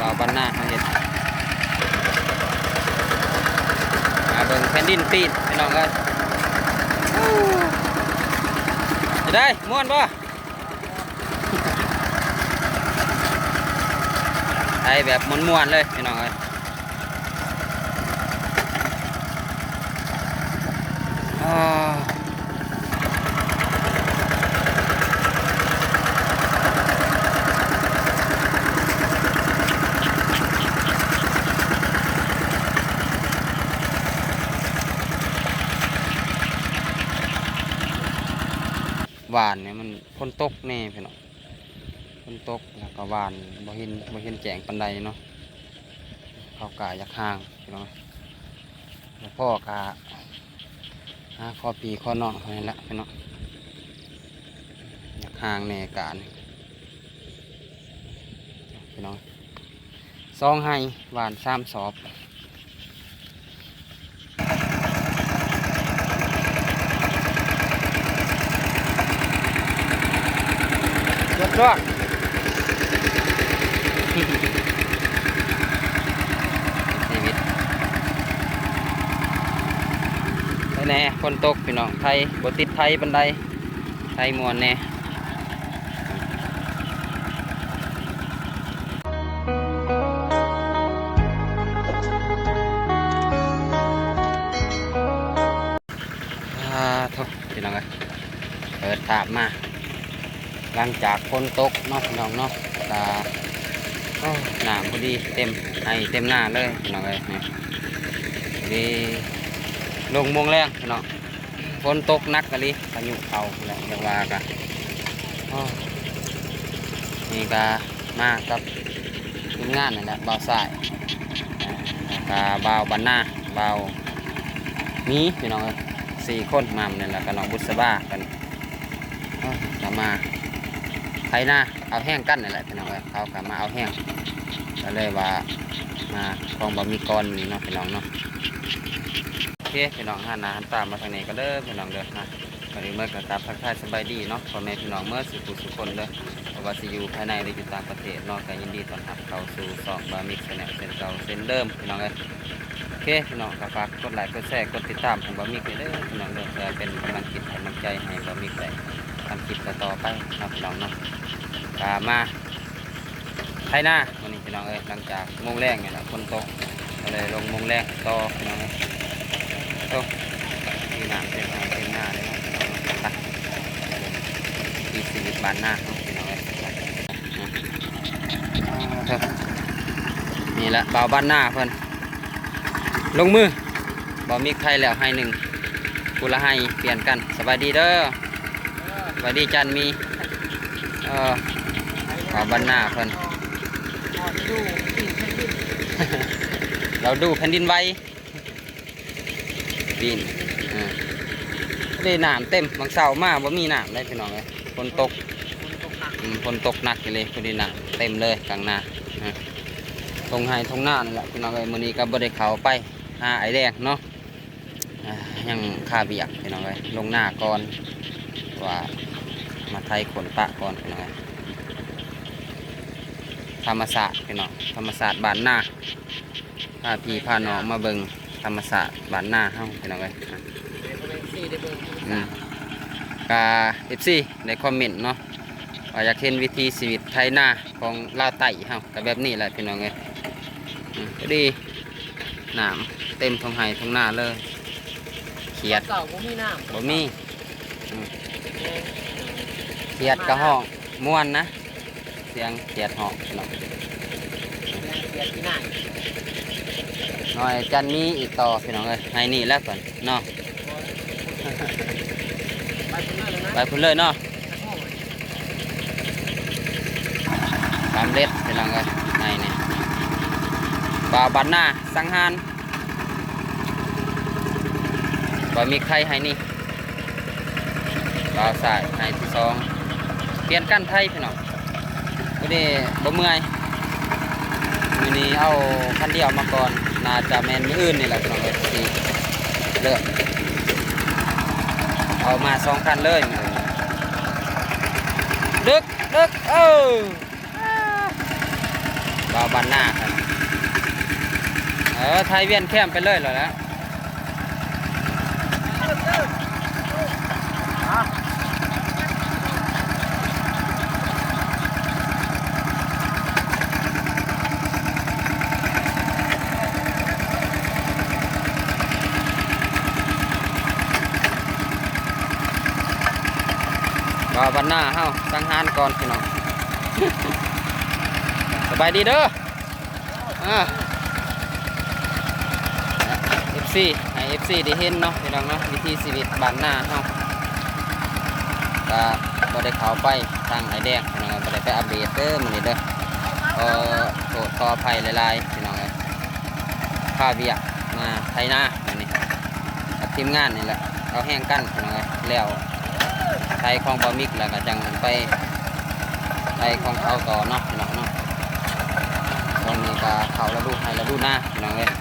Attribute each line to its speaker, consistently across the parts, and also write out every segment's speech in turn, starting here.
Speaker 1: เราบ้านหน้าเขาเห็นมาเบิ่งแผ่นดินปีนพี่น้องกันจะได้ม่วนป่ะไอแบบม้วนๆเลยพี่น้องเลยหวานเนี่ยมันฝนตกแน่พี่น้องฝนตกแล้วก็หวานบ่เห็นแจงปันใดเนาะเข้ากาอยากห่างพี่น้องแล้วพ่อกาข้อปีข้อนอกเท่านั้นแหละพี่น้องอยากห่างแน่กาเนี่ยพี่น้องซองให้หวาน3 สอบรอดชีวิตไปแน่คนตกพี่น้องไทยบติดไทยบันไดไทยมวนแน่ทุกพี่น้องเลยเปิดตาบมาหลังจากคนตกเนาะพี่น้องเนาะตาหนามพอดีเต็มไอเต็มหน้าเลยพี่น้องเลยนี่ดีลงมงแรงพี่น้องฝนตกนักกะลิพายุเข้าแล้วเรียกว่ากันนี่ก็มากับทีมงานนั่นแหละเบาสายกาเบาบันหน้าเบานี้พี่น้องเลย4 คนมาเนี่ยแหละกับน้องบุษบากันจะมาไถหน้าเอาแห้งกั้นนี่แหละพี่น้องเขากลับมาเอาแห้งก็เลยว่ามาคลองบะมีกรนี่เนาะพี่น้องเนาะโอเคพี่น้องหันหน้าหันตามมาทางนี้ก็เด้อพี่น้องเด้อนะวันนี้เมื่อกระตับทักทายสบายดีเนาะพ่อแม่พี่น้องเมื่อสุคนเด้อเพราะว่าสิอยู่ภายในหรืออยู่ต่างประเทศเนาะก็ยินดีต้อนรับเข้าสู่ซองบะมิกแนลเส้นเก่าเส้นเดิมพี่น้องเลยโอเคพี่น้องก็ฝากกดไลค์กดแชร์กดติดตามของบะมิกเด้อพี่น้องเด้อเพื่อเป็นกำลังใจให้บะมิกได้ทำคลิปต่อไปนะพี่น้องเนาะมาไถหน้าวันนี้พี่น้องหลังจากโมงแรกเนี่ยแหละฝนตกก็เลยลงโมงแรกต่อพี่น้องโตมีน้ำเต็มหน้าเลยนะที่ชีวิตบ้านหน้าพี่น้องนี่แหละเบาบ้านหน้าเพื่อนลงมือบ่มีใครแล้วให้1กูละให้เปลี่ยนกันสบายดีเด้อสบายดีจันมีเบาบ้านหน้าเพื่อนเราดูแผ่นดินไหวปีนได้น้ำเต็มบางเสาร์มากว่ามีน้ำได้พี่น้องเลยฝนตกหนักเลยพอดีน้ำเต็มเลยกลางนาตรงไฮตรงหน้านี่แหละพี่น้องเลยมื้อนี้ก็บ่ได้เข้าไปหาไอแดงเนาะยังค่าเบียกพี่น้องเลยลงหน้าก่อนว่ามาไทยขนปะก่อนพี่น้องเลยธรรมศาสตร์พี่น้องธรรมศาสตร์บ้านหน้าพาพี่พาน้องมาเบิ่งธรรมศาสตร์บ้านหน้าเฮาพี่น้องเลยกาFCได้คอมเมนต์เนาะว่าอยากเห็นวิธีชีวิตไทยหน้าของลาวไต่เฮาก็แบบนี้แหละพี่น้องเลยก็ดีน้ำเต็มท้องไห้ท้องหน้าเลยเขียด
Speaker 2: เก่าบ่มีน้ำ
Speaker 1: บ่มีเขียดกระห้องม่วนนะเสียงเขียดห้องพี่น้องน้อยจันมีอีกต่อพี่น้องเลยให้นี่แล้วก่อนเนาะไปพุ่นเลยเนาะความเล็ดพี่น้องเลยให้นี่บ่าวบ้านหน้าสังหารบ่มีใครให้นี่บ่าวสายให้ที่2เปลี่ยนกันไทยพี่น้องวันนี้บ่เมื่อยมื้อนี้เอาคันเดียวมาก่อนน่าจะแม่นมื้ออื่นนี่แหละพี่น้องสิเลิกเอามา2 คันเลยดึก บ่าวบ้านหน้าครับไทยเวียนแคมไปเลยเหรอแล้วบ่าวบ้านหน้าเฮาตั้งหานก่อนพี่น้องสบายดีเด้อFC ให้ FC ได้เห็นเนาะพี่น้องเนาะวิธีชีวิตบ้านหน้าเฮาก็บ่ได้เข้าไปทางไอแดงพี่น้องบ่ได้ไปอัปเดตเด้อมื้อนี้เด้อโทษขออภัยหลายๆพี่น้องเอ้ยพาเวียกมาไทยนาอันนี้กับทีมงานนี่แหละเอาแห้งกันพี่น้องเอ้ยแล้วไทยของบะมิกแล้วก็จังไปไทยของเขาต่อเนาะพี่น้องเนาะตอนนี้ก็เขาแล้วดูให้แล้วดูหน้าพี่น้องเอ้ย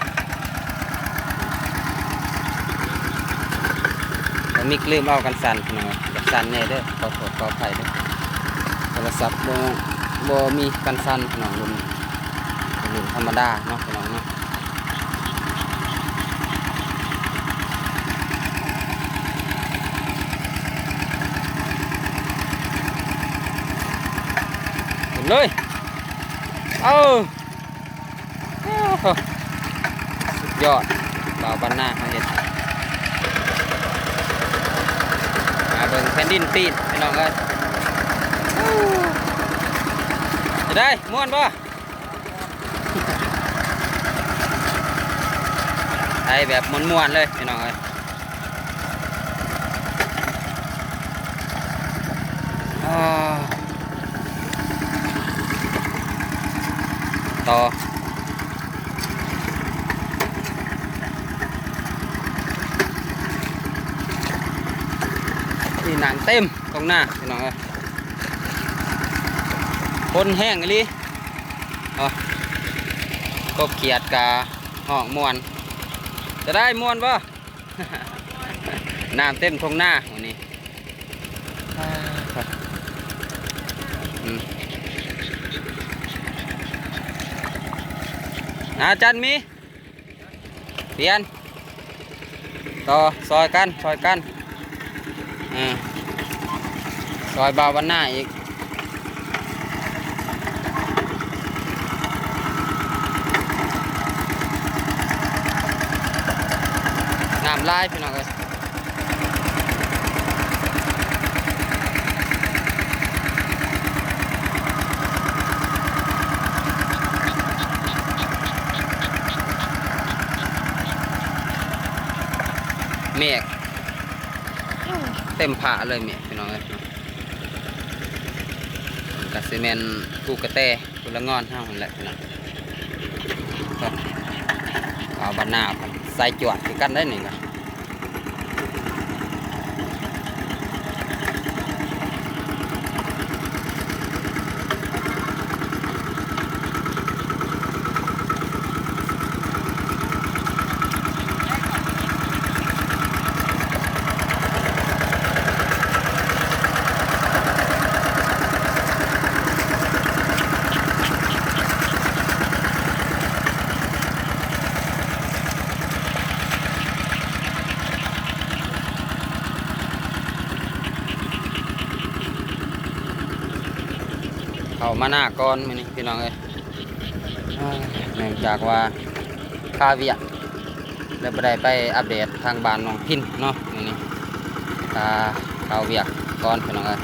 Speaker 1: บะมิกลืมเอากันสั่นพี่น้องกันสั่นแน่เด้อขอโทษขออภัยเด้อโทรศัพท์บ่มีกันสั่นพี่น้องรุ่นธรรมดาเนาะพี่น้องเนาะเลยสุดยอดบ่าวบ้านหน้าเขาเห็นมาเบิ่งแผ่นดินปีนพี่น้องเอ้ยจะได้ม่วนป่ะไทยแบบม่วนๆเลยพี่น้องเอ้ยต่อที่หนังเต็มตรงหน้าพี่น้องเอ้ยคนแห้งเลยกบเขียดกาห้องมวนจะได้มวนป่ะ น้ำเต็มตรงหน้าวันนี้อาจารย์มีเปลี่ยนต่อซอยกันซอยบ่าววันหน้าอีกน้ำลายพี่น้องเอ้ยเมฆเต็มผาเลยเมฆพี่น้องเอ้ยกระซีเมนกูกระแตกูละงอนเท่านั้นแหละพี่น้องเอาบ้านหน้าใส่จวดคือกันได้หนึ่งกันเขามาหน้าก่อนมื้อนี้พี่น้องเอ้ยเนื่องจากว่าค่าเวียกแล้วบ่ได้ไปอัปเดตทางบ้านน้องพินเนาะมื้อนี้ข้าวเวียกก่อนพี่น้องเอ้ย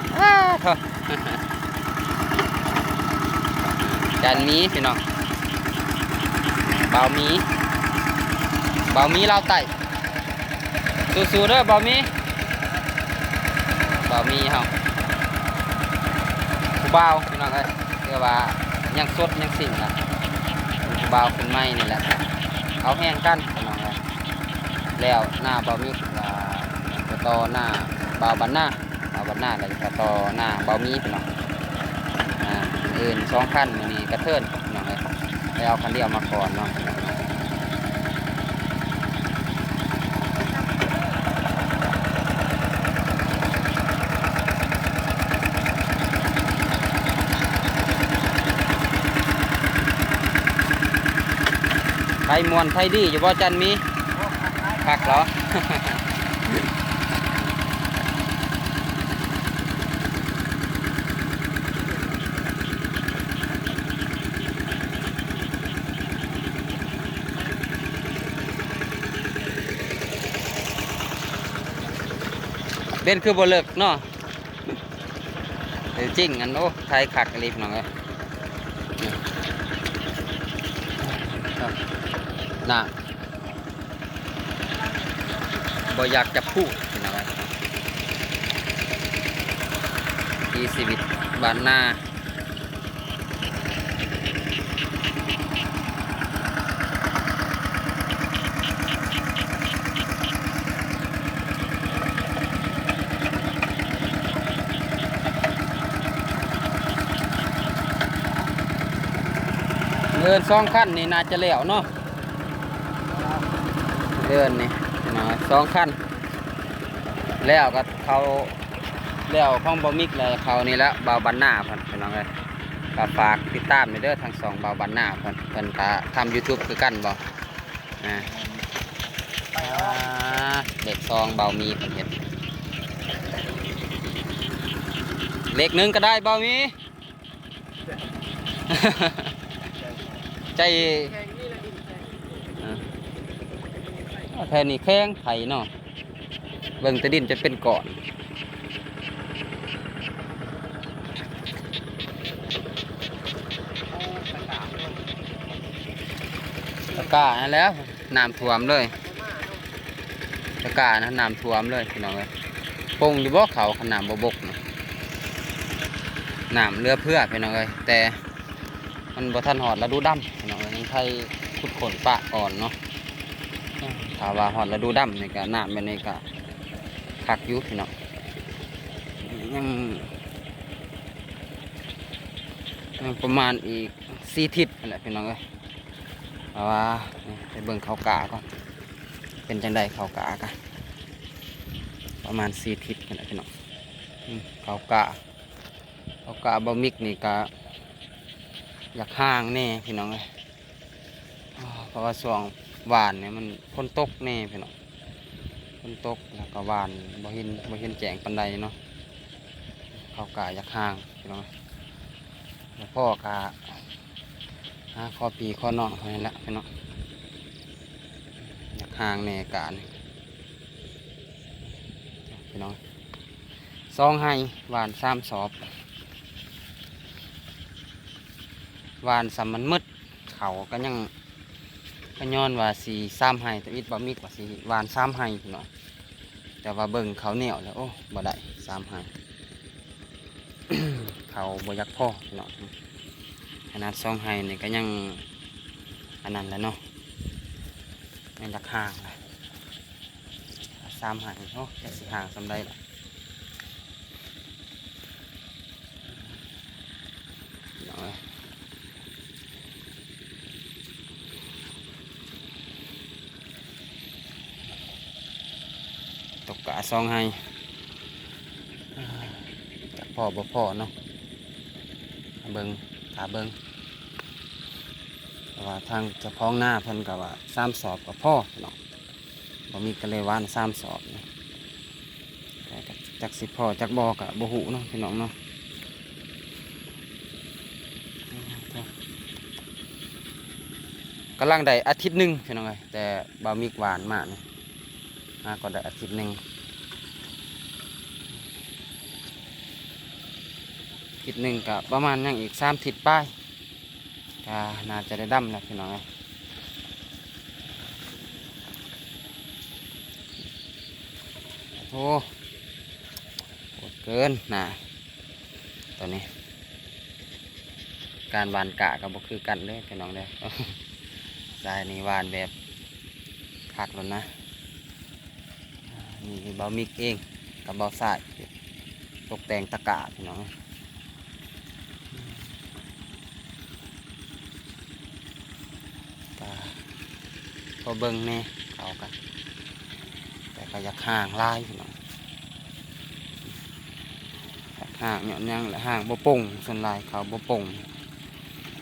Speaker 1: จานมีพี่น้องบ่าวมีลาวไต่สู้ๆเด้อบ่าวมีเฮาผู้บ่าวพี่น้องเอ้ยเรียกว่ายังสดยังสิ่งละผู้บ่าวคนใหม่นี่แหละเอาแห้งกันพี่น้องเอ้ยแล้วหน้าบ่าวมีจะต่อหน้าบ่าวบ้านหน้าแล้วจะต่อหน้าบ่าวมีพี่น้องอื่น2 คันมื้อนี้กระเทินพี่น้องเอ้ยไปเอาคันเดียวมาก่อนเนาะ ไทยมวนไทยดีอยู่บ่จันมีคักเหรอ เด่นคือบ่เลิกเนาะจริงอันโอ้ไทยคักอะไรพี่น้องเอ้ยน่ะบ่อยากจะพูดพี่น้องเอ้ยที่ชีวิตบ้านนาเดิน2 ขั้นนี่น่าจะแล้วเนาะเดินนี่พี่น้อง2 ขั้นแล้วก็เขาแล้วของบ่มิกเลยเขานี่แล้วเบาบันหน้าเพิ่นพี่น้องเอ้ยก็ฝากติดตามเด้อทั้ง2เบาบันหน้าเพิ่นก็ทำ YouTube คือกันบ่อ่าเด็กซองเบามีเพิ่นเฮ็ดเลข1ก็ได้เบามี ใจแทนนี่แข้งไถเนาะเบิ่งแตะดินจะเป็นก่อนตะกร้านั่นแล้วน้ำท่วมเลยตะกร้านะน้ำท่วมเลยพี่น้องเอ้ยปงอยู่บ่เขาขนาดบ่บกนะน้ำเรือเพื่อพี่น้องเอ้ยแต่มันบ่ทันหอดฤดูดำพี่น้องเอ้ยยังไทยขุดขนปะก่อนเนาะถ้าว่าหอดฤดูดำนี่ก็น้ำแบบนี้ก็คักอยู่พี่น้องยังประมาณอีก4 ทิศนั่นแหละพี่น้องเอ้ยเอาว่าไปเบิ่งเขากาก่อนเป็นจังใดเขากากันประมาณ4 ทิศนั่นแหละพี่น้องเขากาบะมิกนี่ก็อยากห่างแน่พี่น้องเอ้ยเพราะว่าช่วงหวานเนี่ยมันฝนตกแน่พี่น้องฝนตกแล้วก็หวานบ่เห็นแจ้งปานใดเนาะเขากาอยากห่างพี่น้องแล้วพ่อกาข้อปีข้อน้องเท่านั้นแหละพี่น้องอยากห่างแน่กานี่พี่น้อง2 ให้หวาน3 สอบหวานสำมันมืดเขาก็ยังก็ย้อนว่าสี3 ให้แต่อิดบ่มีกว่าสีหวาน3 ให้พี่น้องแต่ว่าเบิ่งเขาเหนียวแล้วโอ้บ่ได้3 ให้ เขาบ่อยากพ่อพี่น้องขนาด2 ให้นี่ก็ยังอันนั้นแหละเนาะยังอยากห่างเลย3 ให้โอ้จะสิห่างสำใดล่ะตกกะ2 ให้จะพ่อบ่พ่อเนาะเบิ่งขาเบิ่งแต่ว่าทางเจ้าของหน้าเพิ่นก็ว่า3 สอบกับพ่อเนาะบ่มีก็เลยหวาน3 สอบนะแต่ก็จักสิพ่อจักบ่ก็บ่ฮู้เนาะพี่น้องเนาะกำลังได้อาทิตย์หนึ่งพี่น้องเอ้ยแต่บะหมี่หวานมากนะก็ได้อาทิตย์หนึ่งอาทิตย์หนึ่งกับประมาณยังอีก3 ทิศป้ายก็น่าจะได้ดำแล้วพี่น้องเอ้ยโอ้โหเกินนะตอนนี้การหวานกะกับบ่คือกันเลยพี่น้องเด้อ สายนี้หวานแบบผักแล้วนะนี่เบามิกเองกับเบาสายตกแต่งตะกะพี่น้องพอเบิ้งแน่เขากันแต่ก็อยากห่างลายพี่น้องอยากห่างเนี่ยยังแหละห่างบ่ป่งส่วนลายเขาบ่ป่ง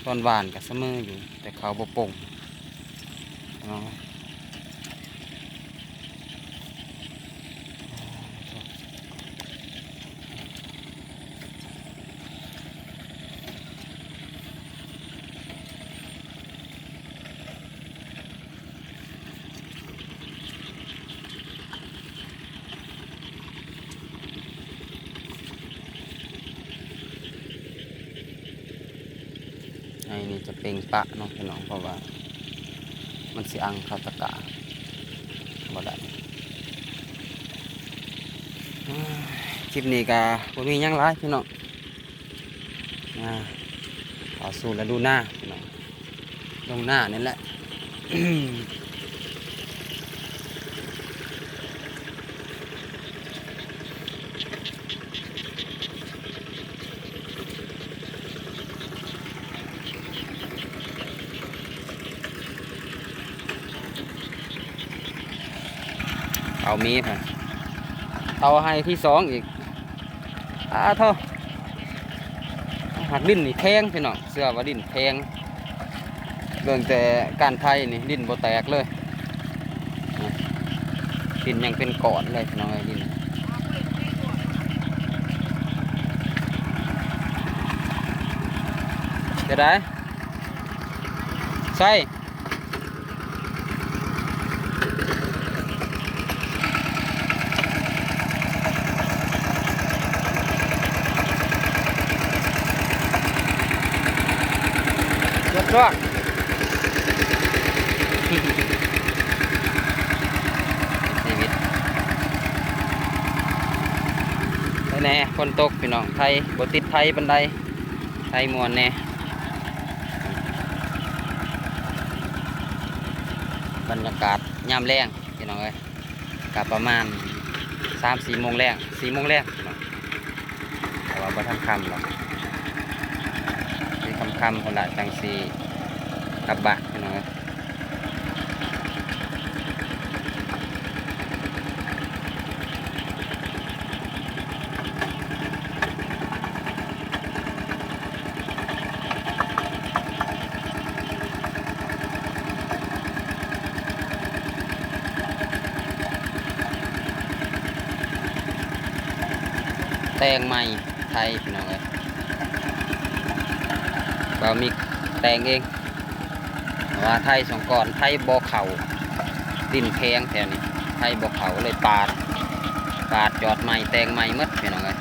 Speaker 1: ตอนหวานกับเสมออยู่แต่เขาบ่ป่ง อ๋อไอ้นี่จะเป็นปะเนาะพี่น้องเพราะว่ามันสิอังคาตะกะบ่ได้คลิปนี้ก็บ่มีหยังหลายพี่น้องเข้าสู่ฤดูหน้าพี่น้องลงหน้านี่แหละ เอามีดเอาให้ที่สองอีกเท่าหักดินนี่แพงพี่น้องเสื้อว่าดินแพงเรื่องแต่การไทยนี่ดินบ่แตกเลยดินยังเป็นก้อนเลยพี่น้องดินจะได้ใช่รอดชีวิตแน่คนตกพี่น้องไทยบติดไทยบันไดไทยมวนแน่บรรยากาศยามแรงพี่น้องเอ้ยกับประมาณ3-4 โมงแรง4 โมงแรงแต่ว่าบ่ทันค่ำหรอกที่ค่ำคนละจังสีกลับบ้านพี่น้องเอ้ยแตงใหม่ไทยพี่น้องเอ้ยเรามีแตงเองว่าไทย2 ก่อนไทยบ่อเขาดินแพงแถวนี้ไทยบ่อเขาเลยปาดจอดใหม่แตงใหม่หมดพี่น้องเอ้ย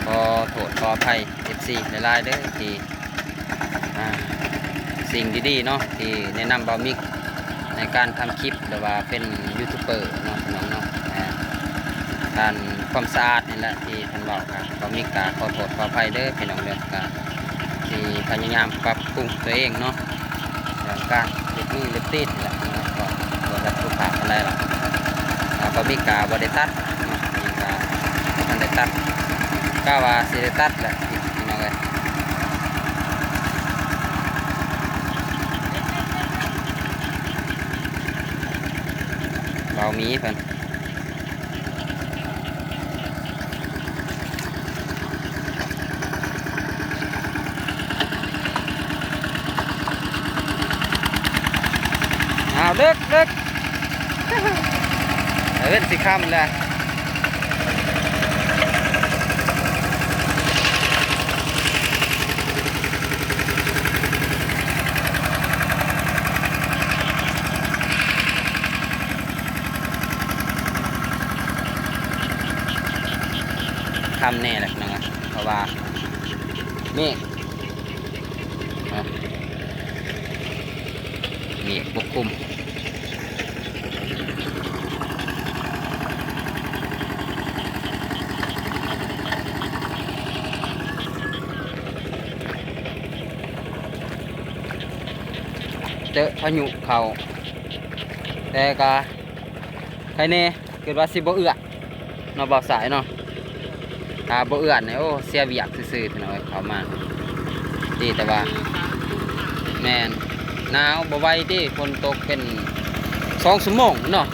Speaker 1: ขอโทษขออภัย FC หลายๆเด้อที่สิ่งดีๆเนาะที่แนะนำบามิกในการทำคลิปหรือว่าเป็นยูทูบเบอร์เนาะพี่น้องเนาะการความสะอาดนี่แหละที่ท่านบอกครับบามิกก็ขอโทษขออภัยเด้อพี่น้องเด้อที่พยายามปรับปรุงตัวเองเนาะอย่างการเล็บมือเล็บตีนนี่แหละก็ตัวรับสุขภาพอะไรหรอกบามิกก็บ่ได้ตัดเนาะนี่ก็ท่านได้ตัดก็ว่าสิได้ตัดแหละพี่น้องเอ้ยเรามีเพิ่นเอาเลิกเล่นสิค่ำแล้วค่ำแน่แหละนะครับเพราะว่าเมฆปกคลุมเจอพายุเขาแต่ก็ใครเน่เกิดว่าสิบ่เอื้อเนาะบ่าวสายเนาะบ่เอื้อเนี่ยโอ้เสียเวียกซื่อๆพี่น้อยเขามาดีแต่ว่าแม่นหนาวบ่ไหวที่ฝนตกเป็น2 ชั่วโมงเนาะ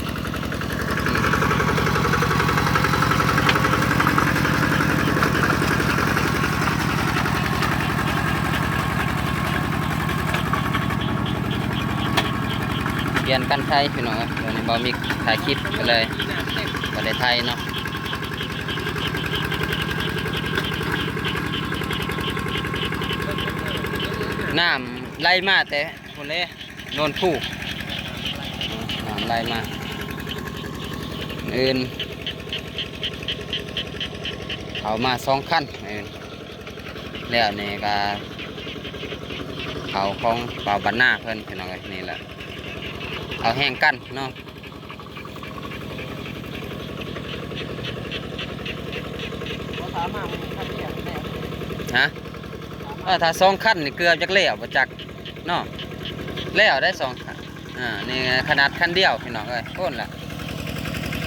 Speaker 1: ปลี่ยนกันไทยพี่น้องเดี๋ยวนี้บ่มีถ่ายคลิปก็เลยบ่ได้ไทยเนาะน้ำไหลมาแต่พุ่นเลยโนนผู้น้ำไหลมาอื่นเอามา2 คันอื่นแล้วนี่ก็เขาของเป่าบันหน้าเพิ่นพี่น้องเอ้ยนี่แหละเอาแห้งกันเนาะฮะถ้า2 คันนี่เกือบจักแล้วบ่จักเนาะแล้วได้2 คันนี่ขนาดคันเดียวพี่น้องเอ้ยโค่นละ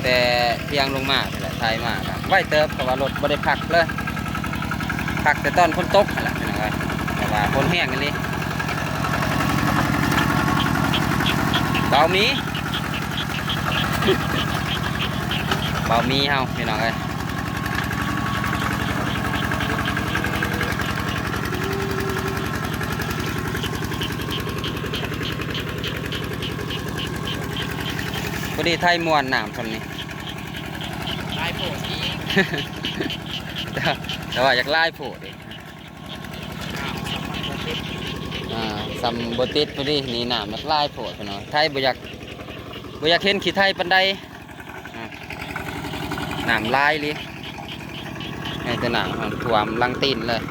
Speaker 1: แต่เที่ยงลงมานี่แหละไทยมากไว้เติบแต่ว่ารถบ่ได้พักเลยพักแต่ตอนฝนตกนั่นแหละพี่น้องเอ้ยแต่ว่าฝนแห้งอันนี้เบามีเบามีเฮาพี่น้องเอ้ยพอดีไทยมวนน้ำคนนี้ลายโผล่สีแต่ว่าอยากลายโผล่ดิซัมโบติดพอดีนี่น้ำอยากลายโผล่พี่น้องไทยบ่อยากเห็นขี้ไทยปันใดน้ำลายเลยให้แต่น้ำท่วมลังตีนเลย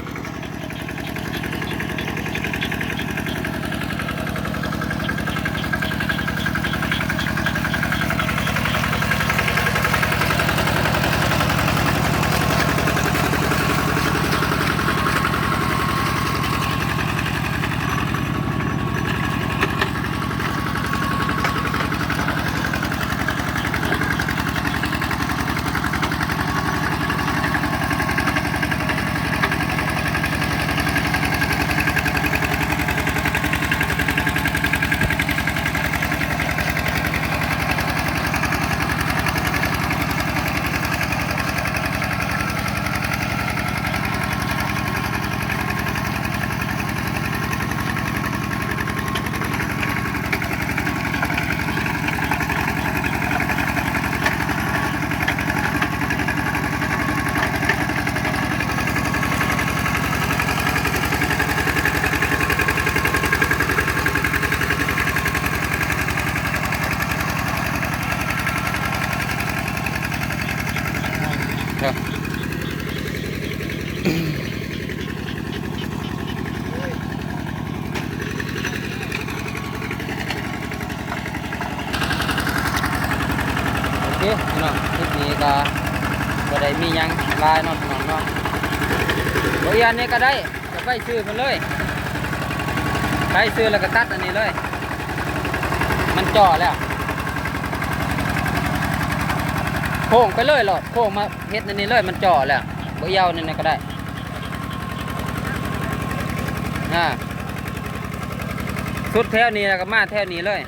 Speaker 1: โอเคพี่น้องคลิปนี้ก็บ่ได้มียังลายเนาะพี่น้องเนาะบริการนี้ก็ได้ก็ไปซื้อมันเลยไปซื้อแล้วก็ตัดอันนี้เลยมันจ่อแล้วโค้งไปเลยหลอดโค้งมาเฮ็ดอันนี้เลยมันจ่อแล้วบ่ยาวนี่ก็ได้สุดแถวนี้แล้วก็มาแถวนี้เลย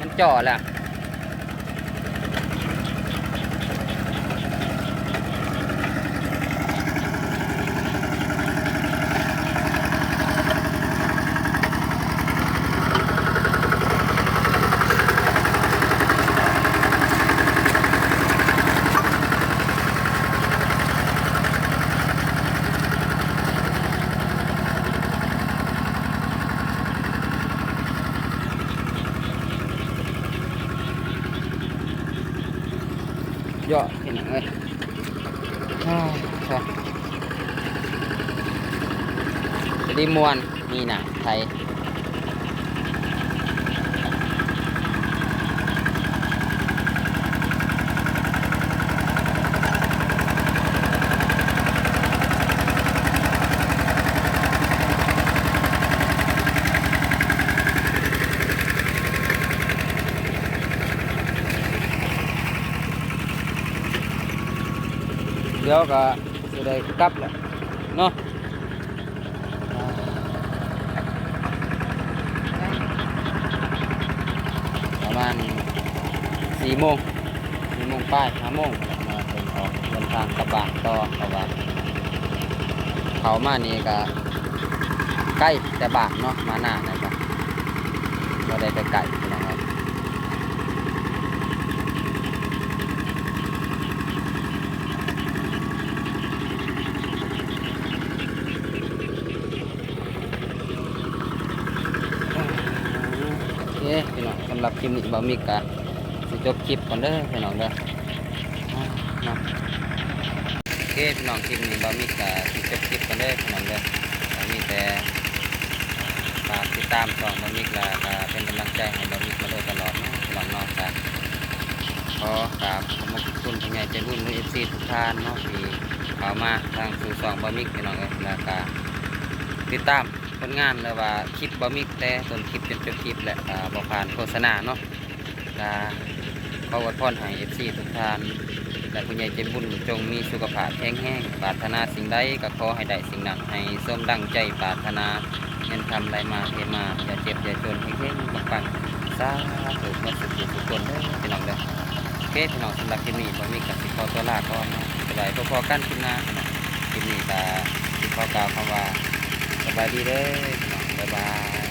Speaker 1: มันจ่อแล้วเยอะเห็นไหมจะได้มวนนี่นะไทยเดี๋ยวก็จะได้กลับแล้วเนาะประมาณ4 โมงป้าย5 โมงมาถึงออกเดินทางกลับบ้านต่อเพราะว่าเขามานี่ก็ใกล้แต่บ้านเนาะมาหน้านะครับเราได้ไปไกลนะครับ ำหรับคลิปนี้บ่มีกะสิจบคลิปก่อนเด้อพี่น้องเด้อเนาะโอเคพี่น้องคลิปนี้บ่มีกะสิจบคลิปก่อนเด้อพี่น้องเด้อมีแต่ฝากติดตามช่องบ่มีกะเป็นกำลังใจให้บ่มีมาโดยตลอดเนาะพี่น้องเนาะจ้ะขอกราบขอบคุณผู้ใหญ่ใจบุญหรือ FC ทุกท่านเนาะที่เข้ามาทางสู่ช่องบ่มีพี่น้องเอ้ยแล้วก็ติดตามผลงานเลยว่าคลิปบ่มีแต่ต้นคลิปจนจบคลิปและบ่ผ่านโฆษณาเนาะก็ขออวยพรให้ FC ทุกท่านและผู้ใหญ่ใจบุญจงมีสุขภาพแข็งแรงปรารถนาสิ่งใดก็ขอให้ได้สิ่งนั้นให้สมดังใจปรารถนาเงินทำไรมาเทมาอย่าเจ็บอย่าจนให้เฮงปังๆสาธุมาสุขทุกคนเด้อพี่น้องเด้อโอเคพี่น้องสำหรับคลิปนี้บ่มีกับสิขอตัวลาก่อนเนาะสบายพอๆกันคลิปหน้าคลิปนี้ก็สิขอกล่าวคำว่าสบายดีเด้อพี่น้องบ๊ายบาย